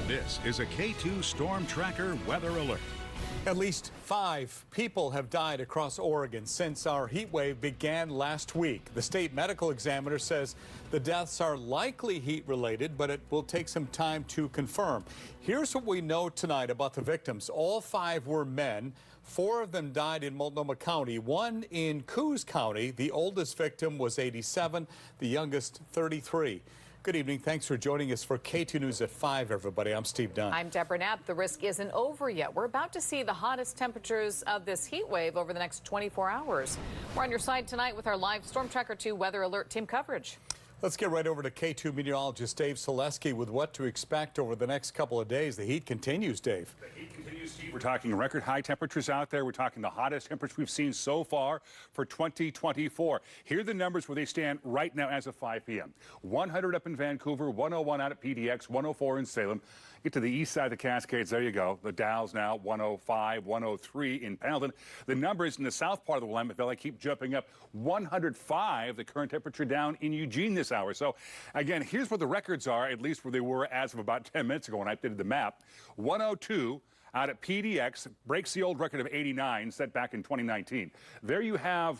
This is a K2 Storm Tracker weather alert. At least 5 people have died across Oregon since our heat wave began last week. The state medical examiner says the deaths are likely heat related, but it will take some time to confirm. Here's what we know tonight about the victims. All 5 were men. 4 of them died in Multnomah County, 1 in Coos County. The oldest victim was 87, the youngest 33. Good evening. Thanks for joining us for K2 News at 5, everybody. I'm Steve Dunn. I'm Deborah Knapp. The risk isn't over yet. We're about to see the hottest temperatures of this heat wave over the next 24 hours. We're on your side tonight with our live Storm Tracker 2 weather alert team coverage. Let's get right over to K2 meteorologist Dave Selesky with what to expect over the next couple of days. The heat continues, Dave. The heat continues, Steve. We're talking record high temperatures out there. We're talking the hottest temperatures we've seen so far for 2024. Here are the numbers where they stand right now as of 5 p.m. 100 up in Vancouver, 101 out at PDX, 104 in Salem. Get to the east side of the Cascades, there you go. The Dalles now 105, 103 in Pendleton. The numbers in the south part of the Willamette Valley keep jumping up. 105, the current temperature down in Eugene this hour. So again, here's where the records are, at least where they were as of about 10 minutes ago when I updated the map. 102 out at PDX breaks the old record of 89 set back in 2019. There you have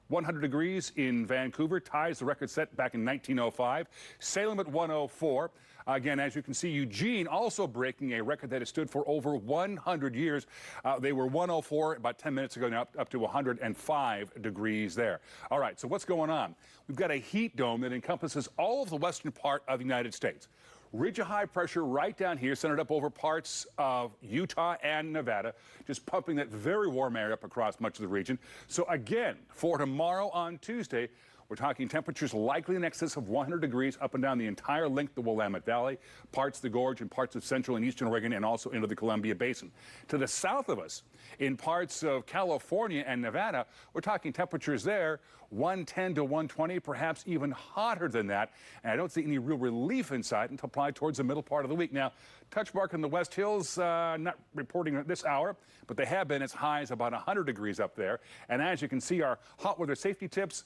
100 degrees in Vancouver, ties the record set back in 1905. Salem at 104. Again, as you can see, Eugene also breaking a record that has stood for over 100 years. They were 104 about 10 minutes ago, now up to 105 degrees there. All right, so what's going on? We've got a heat dome that encompasses all of the western part of the United States. Ridge of high pressure right down here, centered up over parts of Utah and Nevada, just pumping that very warm air up across much of the region. So again, for tomorrow on Tuesday, we're talking temperatures likely in excess of 100 degrees up and down the entire length of the Willamette Valley, parts of the Gorge and parts of central and eastern Oregon, and also into the Columbia Basin. To the south of us, in parts of California and Nevada, we're talking temperatures there 110 to 120, perhaps even hotter than that. And I don't see any real relief in sight until probably towards the middle part of the week. Now, touch mark in the West Hills, not reporting at this hour, but they have been as high as about 100 degrees up there. And as you can see, our hot weather safety tips: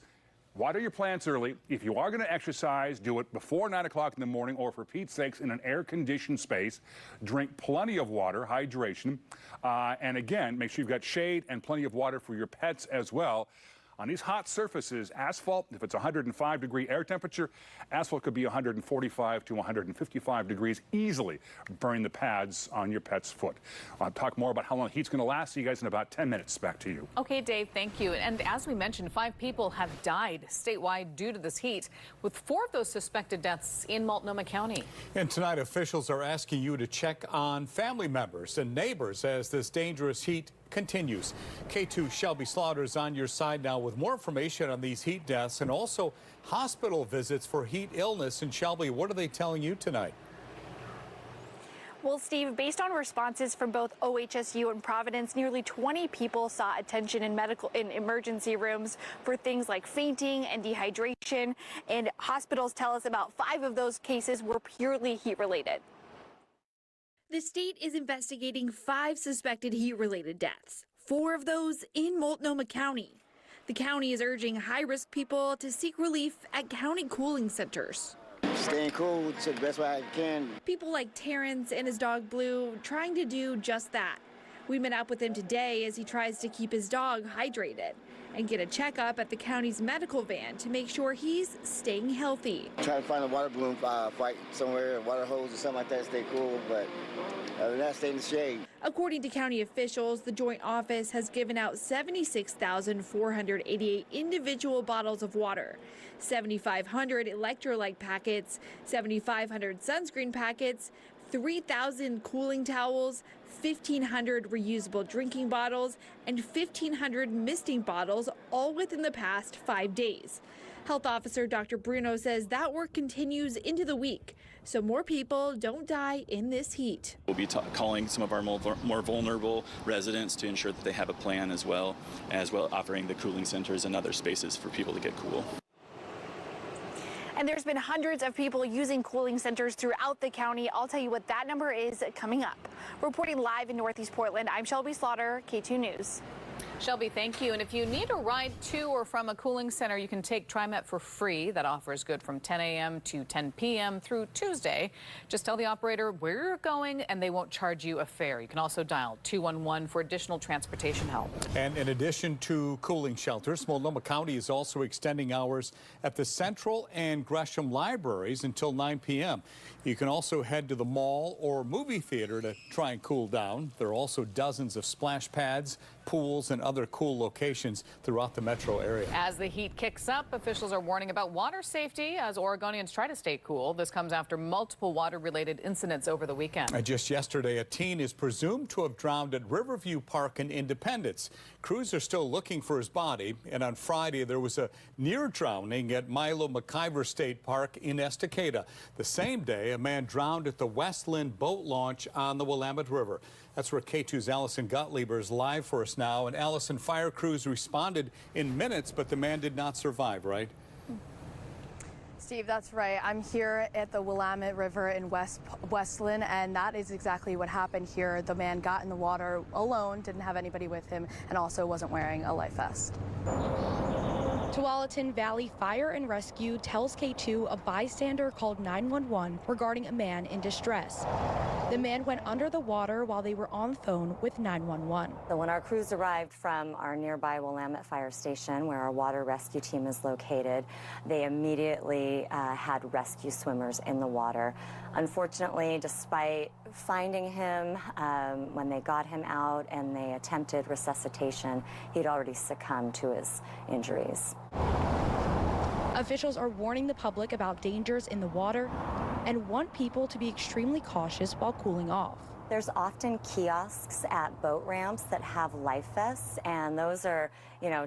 water your plants early. If you are going to exercise, do it before 9 o'clock in the morning, or for Pete's sakes, in an air-conditioned space. Drink plenty of water, hydration. And again, make sure you've got shade and plenty of water for your pets as well. On these hot surfaces, asphalt, if it's 105-degree air temperature, asphalt could be 145 to 155 degrees easily, burning the pads on your pet's foot. I'll talk more about how long the heat's going to last. See you guys in about 10 minutes. Back to you. Okay, Dave, thank you. And as we mentioned, 5 people have died statewide due to this heat, with 4 of those suspected deaths in Multnomah County. And tonight, officials are asking you to check on family members and neighbors as this dangerous heat continues. K2 Shelby Slaughter is on your side now with more information on these heat deaths and also hospital visits for heat illness. And Shelby, what are they telling you tonight? Well, Steve, based on responses from both OHSU and Providence, nearly 20 people sought attention in emergency rooms for things like fainting and dehydration. And hospitals tell us about 5 of those cases were purely heat related. The state is investigating 5 suspected heat-related deaths, 4 of those in Multnomah County. The county is urging high-risk people to seek relief at county cooling centers. Staying cool to the best way I can. People like Terrence and his dog Blue trying to do just that. We met up with him today as he tries to keep his dog hydrated and get a checkup at the county's medical van to make sure he's staying healthy. Trying to find a water balloon fight somewhere, a water hose or something like that, stay cool, but other than that, stay in the shade. According to county officials, the joint office has given out 76,488 individual bottles of water, 7,500 electrolyte packets, 7,500 sunscreen packets, 3,000 cooling towels, 1,500 reusable drinking bottles, and 1,500 misting bottles, all within the past 5 days. Health Officer Dr. Bruno says that work continues into the week, so more people don't die in this heat. We'll be calling some of our more vulnerable residents to ensure that they have a plan, as well offering the cooling centers and other spaces for people to get cool. And there's been hundreds of people using cooling centers throughout the county. I'll tell you what that number is coming up. Reporting live in Northeast Portland, I'm Shelby Slaughter, K2 News. Shelby, thank you. And if you need a ride to or from a cooling center, you can take TriMet for free. That offer is good from 10 a.m. to 10 p.m. through Tuesday. Just tell the operator where you're going and they won't charge you a fare. You can also dial 211 for additional transportation help. And in addition to cooling shelters, Multnomah County is also extending hours at the Central and Gresham libraries until 9 p.m. You can also head to the mall or movie theater to try and cool down. There are also dozens of splash pads, pools, and other cool locations throughout the metro area. As the heat kicks up, officials are warning about water safety as Oregonians try to stay cool. This comes after multiple water-related incidents over the weekend. Just yesterday, a teen is presumed to have drowned at Riverview Park in Independence. Crews are still looking for his body, and on Friday there was a near drowning at Milo McIver State Park in Estacada. The same day, a man drowned at the Westland boat launch on the Willamette River. That's where K2's Allison Gottlieb is live for us now. And Allison, fire crews responded in minutes, but the man did not survive, right? Steve, that's right. I'm here at the Willamette River in Westland, and that is exactly what happened here. The man got in the water alone, didn't have anybody with him, and also wasn't wearing a life vest. Tualatin Valley Fire and Rescue tells K2 a bystander called 911 regarding a man in distress. The man went under the water while they were on the phone with 911. So when our crews arrived from our nearby Willamette Fire Station, where our water rescue team is located, they immediately had rescue swimmers in the water. Unfortunately, despite finding him, when they got him out and they attempted resuscitation, he'd already succumbed to his injuries. Officials are warning the public about dangers in the water and want people to be extremely cautious while cooling off. There's often kiosks at boat ramps that have life vests, and those are,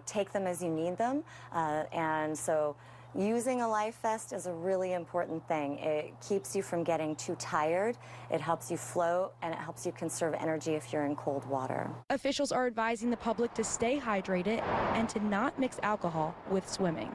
take them as you need them. And so using a life vest is a really important thing. It keeps you from getting too tired, it helps you float, and it helps you conserve energy if you're in cold water. Officials are advising the public to stay hydrated and to not mix alcohol with swimming.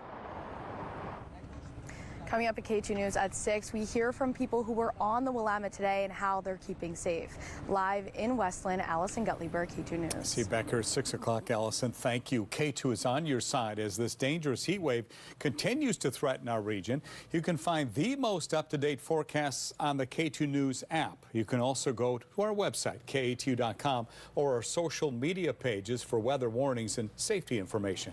Coming up at K2 News at 6, we hear from people who were on the Willamette today and how they're keeping safe. Live in Westland, Allison Gottlieb, K2 News. See you back here at 6 o'clock, Allison. Thank you. K2 is on your side as this dangerous heat wave continues to threaten our region. You can find the most up-to-date forecasts on the K2 News app. You can also go to our website, KATU.com, or our social media pages for weather warnings and safety information.